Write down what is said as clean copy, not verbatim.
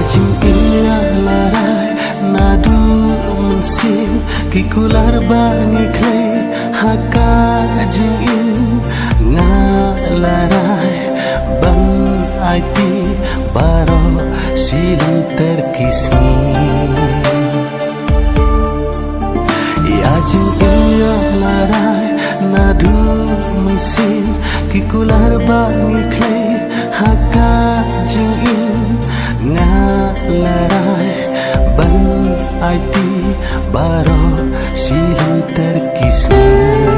Ajing iya larai nadur musim kikular bangi clay haka ajing in ngalarai ban aiti baro silang terkismi ajing iya larai nadur musim kikular bangi clay haka ajing in ngalarai ban aiti baro silang terkismi